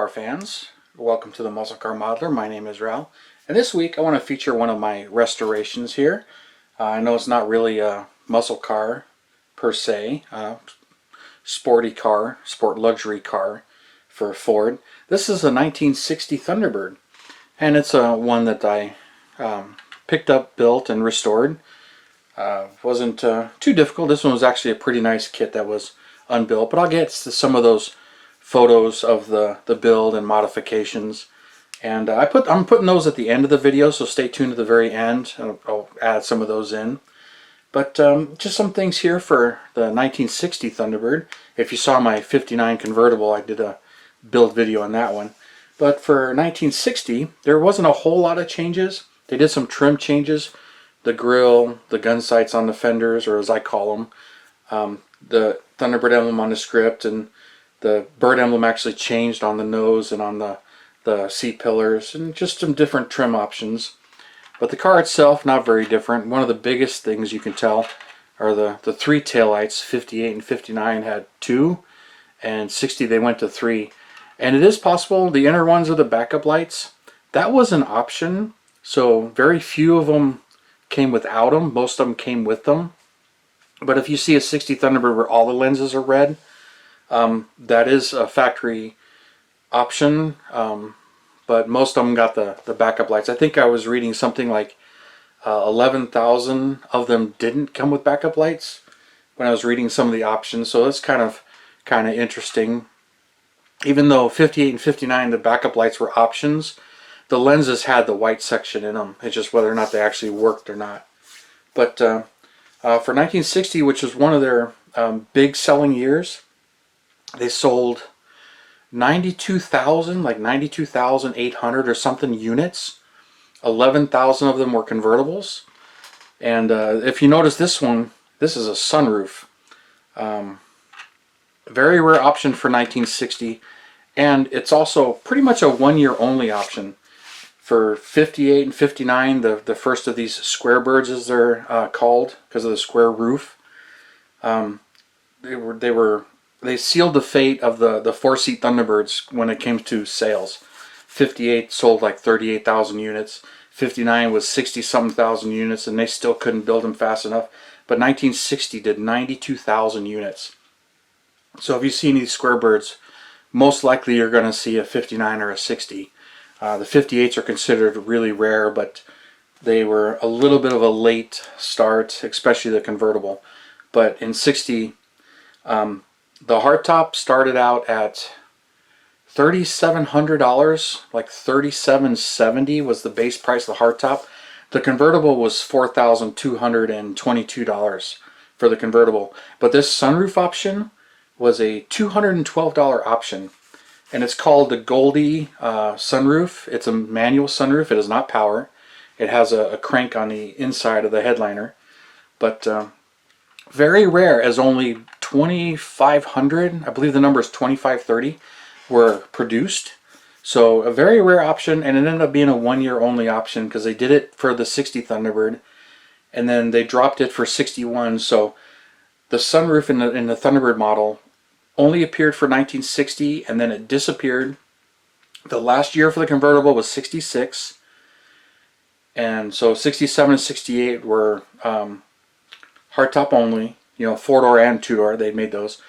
car fans. Welcome to the Muscle Car Modeler. My name is Ral, and this week I want to feature one of my restorations here. I know it's not really a muscle car per se, sporty car, sport luxury car for Ford. This is a 1960 Thunderbird, and it's one that I picked up, built, and restored. Wasn't too difficult. This one was actually a pretty nice kit that was unbuilt, but I'll get to some of those photos of the build and modifications, and I'm putting those at the end of the video, so stay tuned to the very end and I'll add some of those in. But just some things here for the 1960 Thunderbird. If you saw my 59 convertible, I did a build video on that one. But for 1960, there wasn't a whole lot of changes. They did some trim changes, the grille, the gun sights on the fenders, or as I call them, the Thunderbird emblem on the script, and the bird emblem actually changed on the nose and on the seat pillars, and just some different trim options. But the car itself, not very different. One of the biggest things you can tell are the three taillights. 58 and 59 had two, and 60 they went to three. And it is possible the inner ones are the backup lights. That was an option, so very few of them came without them. Most of them came with them. But if you see a 60 Thunderbird where all the lenses are red, that is a factory option, but most of them got the backup lights. I think I was reading something like 11,000 of them didn't come with backup lights when I was reading some of the options, so it's kind of interesting. Even though 58 and 59 the backup lights were options, the lenses had the white section in them. It's just whether or not they actually worked or not. But for 1960, which was one of their big selling years, they sold 92,000, like 92,800 or something units. 11,000 of them were convertibles. And if you notice this one, this is a sunroof. Very rare option for 1960. And it's also pretty much a one-year only option. For 58 and 59, the first of these square birds, as they're called, because of the square roof, they sealed the fate of the four-seat Thunderbirds when it came to sales. 58 sold like 38,000 units. 59 was 60-something thousand units, and they still couldn't build them fast enough. But 1960 did 92,000 units. So if you see any square birds, most likely you're going to see a 59 or a 60. The 58s are considered really rare, but they were a little bit of a late start, especially the convertible. But in 60, the hardtop started out at $3,700, like $3,770 was the base price of the hardtop. The convertible was $4,222 for the convertible. But this sunroof option was a $212 option. And it's called the Goldie sunroof. It's a manual sunroof. It is not power. It has a crank on the inside of the headliner. But very rare, as only 2,500, I believe the number is 2,530, were produced. So a very rare option, and it ended up being a one-year only option because they did it for the 60 Thunderbird, and then they dropped it for 61. So the sunroof in the Thunderbird model only appeared for 1960, and then it disappeared. The last year for the convertible was 66, and so 67 and 68 were hardtop only, you know, 4-door and 2-door, they made those.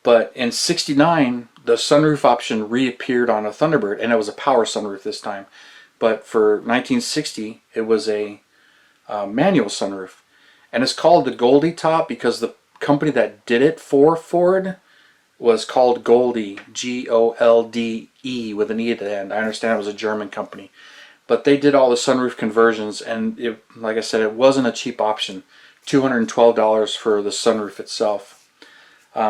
But in 69, the sunroof option reappeared on a Thunderbird, and it was a power sunroof this time. But for 1960, it was a manual sunroof. And it's called the Goldie top because the company that did it for Ford was called Goldie, G-O-L-D-E, with an E at the end. I understand it was a German company. But they did all the sunroof conversions, and it, like I said, it wasn't a cheap option. $212 for the sunroof itself.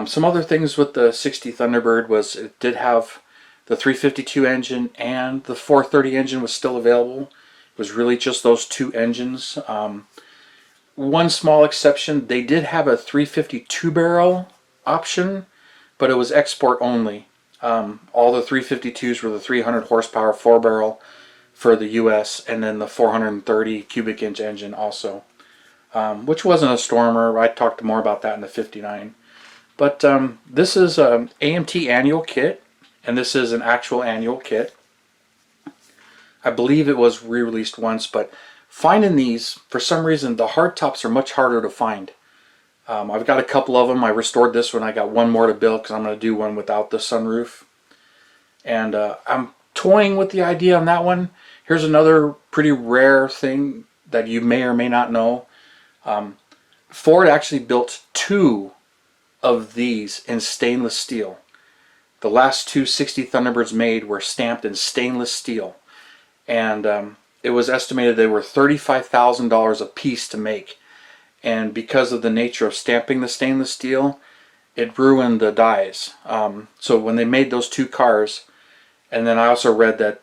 Some other things with the 60 Thunderbird was it did have the 352 engine, and the 430 engine was still available. It was really just those two engines. One small exception, they did have a 352 barrel option, but it was export only. All the 352s were the 300 horsepower 4-barrel for the US, and then the 430 cubic inch engine also, which wasn't a stormer. I talked more about that in the 59. But this is an AMT annual kit. and this is an actual annual kit. I believe it was re-released once, but finding these, for some reason, the hard tops are much harder to find. I've got a couple of them. I restored this one. I got one more to build because I'm going to do one without the sunroof. And I'm toying with the idea on that one. Here's another pretty rare thing that you may or may not know. Ford actually built 2 of these in stainless steel. The last 2 60 Thunderbirds made were stamped in stainless steel. And it was estimated they were $35,000 a piece to make. And because of the nature of stamping the stainless steel, it ruined the dies. So when they made those 2 cars, and then I also read that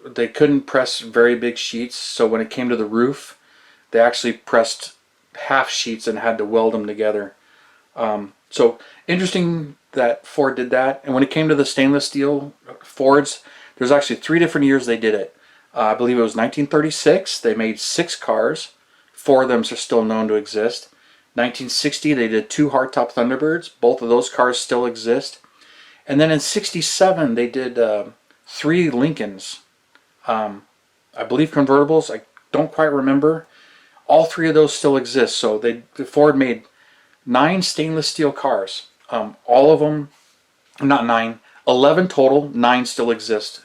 they couldn't press very big sheets, so when it came to the roof, they actually pressed half sheets and had to weld them together. So interesting that Ford did that. And when it came to the stainless steel Fords, there's actually 3 different years they did it. I believe it was 1936. They made 6 cars. 4 of them are still known to exist. 1960, they did 2 hardtop Thunderbirds. Both of those cars still exist. And then in 67, they did 3 Lincolns. I believe convertibles. I don't quite remember. All 3 of those still exist. So Ford made 9 stainless steel cars. All of them, not 9, 11 total. 9 still exist.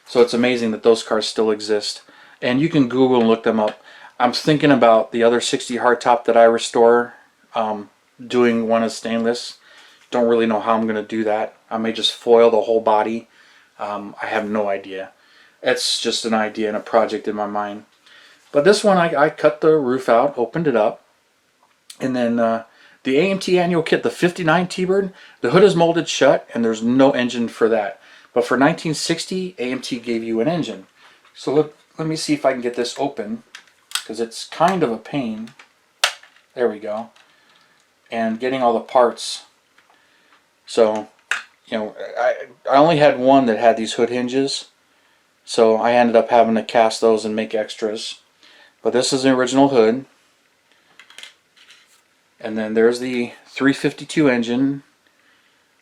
So it's amazing that those cars still exist. And you can Google and look them up. I'm thinking about the other 60 hardtop that I restore, doing one as stainless. Don't really know how I'm going to do that. I may just foil the whole body. I have no idea. It's just an idea and a project in my mind. But this one, I cut the roof out, opened it up, and then the AMT annual kit, the 59 T-Bird, the hood is molded shut, and there's no engine for that. But for 1960, AMT gave you an engine. So let me see if I can get this open, because it's kind of a pain. There we go. And getting all the parts. So, you know, I only had one that had these hood hinges, so I ended up having to cast those and make extras. But this is the original hood. And then there's the 352 engine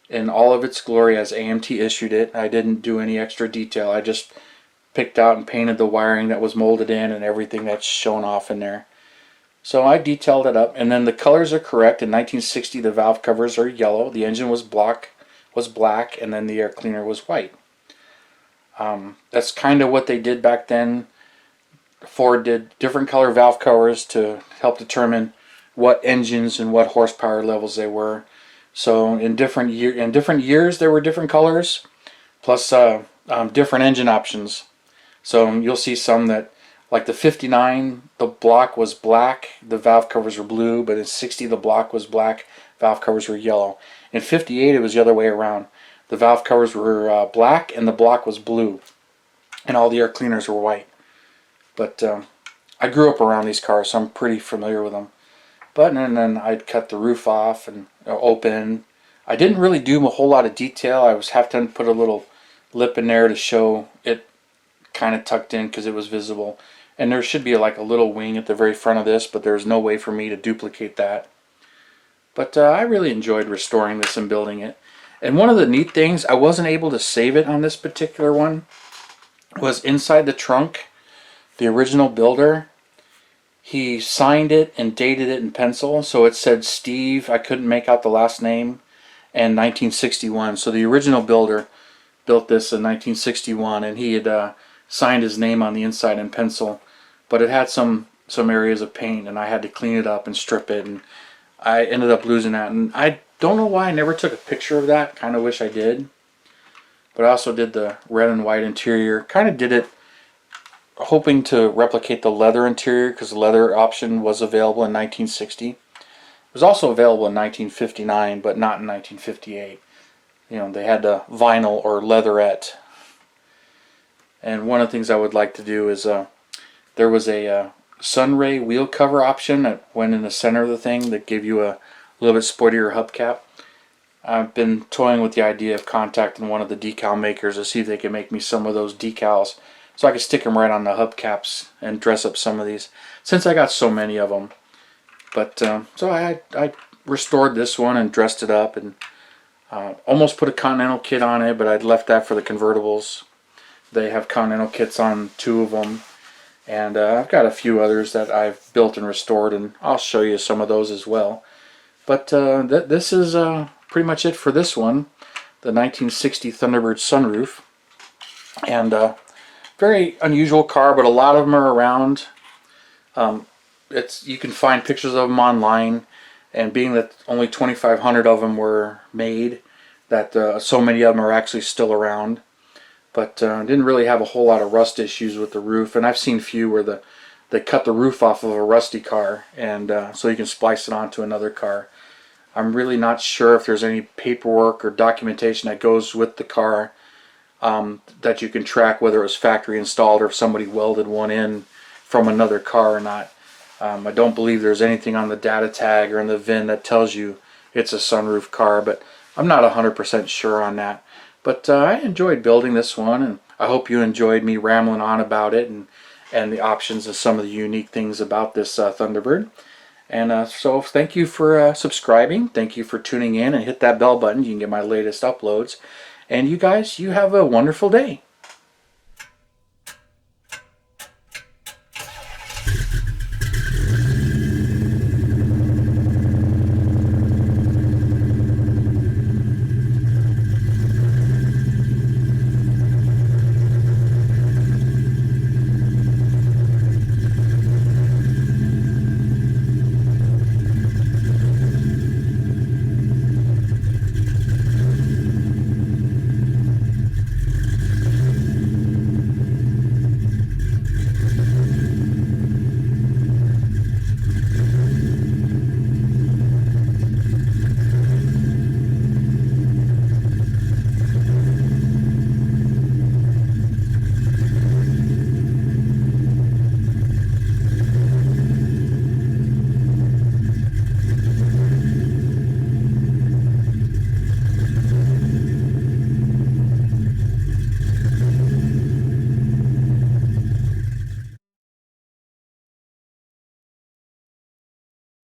in all of its glory as AMT issued it. I didn't do any extra detail. I just picked out and painted the wiring that was molded in and everything that's shown off in there. So I detailed it up, and then the colors are correct. In 1960, the valve covers are yellow, the engine was black, and then the air cleaner was white. That's kind of what they did back then. Ford did different color valve covers to help determine what engines and what horsepower levels they were. So in different years there were different colors, plus different engine options. So you'll see some that, like the 59, the block was black, the valve covers were blue, but in 60 the block was black, valve covers were yellow. In 58 it was the other way around. The valve covers were black and the block was blue, and all the air cleaners were white. But I grew up around these cars, so I'm pretty familiar with them. But and then I'd cut the roof off and open. I didn't really do a whole lot of detail. I was having to put a little lip in there to show it kind of tucked in because it was visible. And there should be like a little wing at the very front of this, but there's no way for me to duplicate that. But I really enjoyed restoring this and building it. And one of the neat things, I wasn't able to save it on this particular one, was inside the trunk, the original builder, he signed it and dated it in pencil, so it said Steve, I couldn't make out the last name, and 1961. So the original builder built this in 1961, and he had signed his name on the inside in pencil, but it had some areas of paint, and I had to clean it up and strip it, and I ended up losing that. And I don't know why I never took a picture of that. Kind of wish I did. But I also did the red and white interior. Kind of did it hoping to replicate the leather interior, because the leather option was available in 1960. It was also available in 1959, but not in 1958. You know, they had the vinyl or leatherette. And one of the things I would like to do is there was a sunray wheel cover option that went in the center of the thing that gave you a little bit sportier hubcap. I've been toying with the idea of contacting one of the decal makers to see if they can make me some of those decals, so I can stick them right on the hubcaps and dress up some of these, since I got so many of them. But so I restored this one and dressed it up, and Almost put a Continental kit on it, but I'd left that for the convertibles. They have Continental kits on 2 of them. And I've got a few others that I've built and restored, and I'll show you some of those as well. But this is pretty much it for this one, the 1960 Thunderbird sunroof. And very unusual car, but a lot of them are around. You can find pictures of them online, and being that only 2,500 of them were made, that so many of them are actually still around. But didn't really have a whole lot of rust issues with the roof, and I've seen few where they cut the roof off of a rusty car, and so you can splice it onto another car. I'm really not sure if there's any paperwork or documentation that goes with the car that you can track whether it was factory installed or if somebody welded one in from another car or not. I don't believe there's anything on the data tag or in the VIN that tells you it's a sunroof car, but I'm not 100% sure on that. But I enjoyed building this one, and I hope you enjoyed me rambling on about it and the options and some of the unique things about this Thunderbird. And so thank you for subscribing. Thank you for tuning in, and hit that bell button. You can get my latest uploads. And you guys, you have a wonderful day.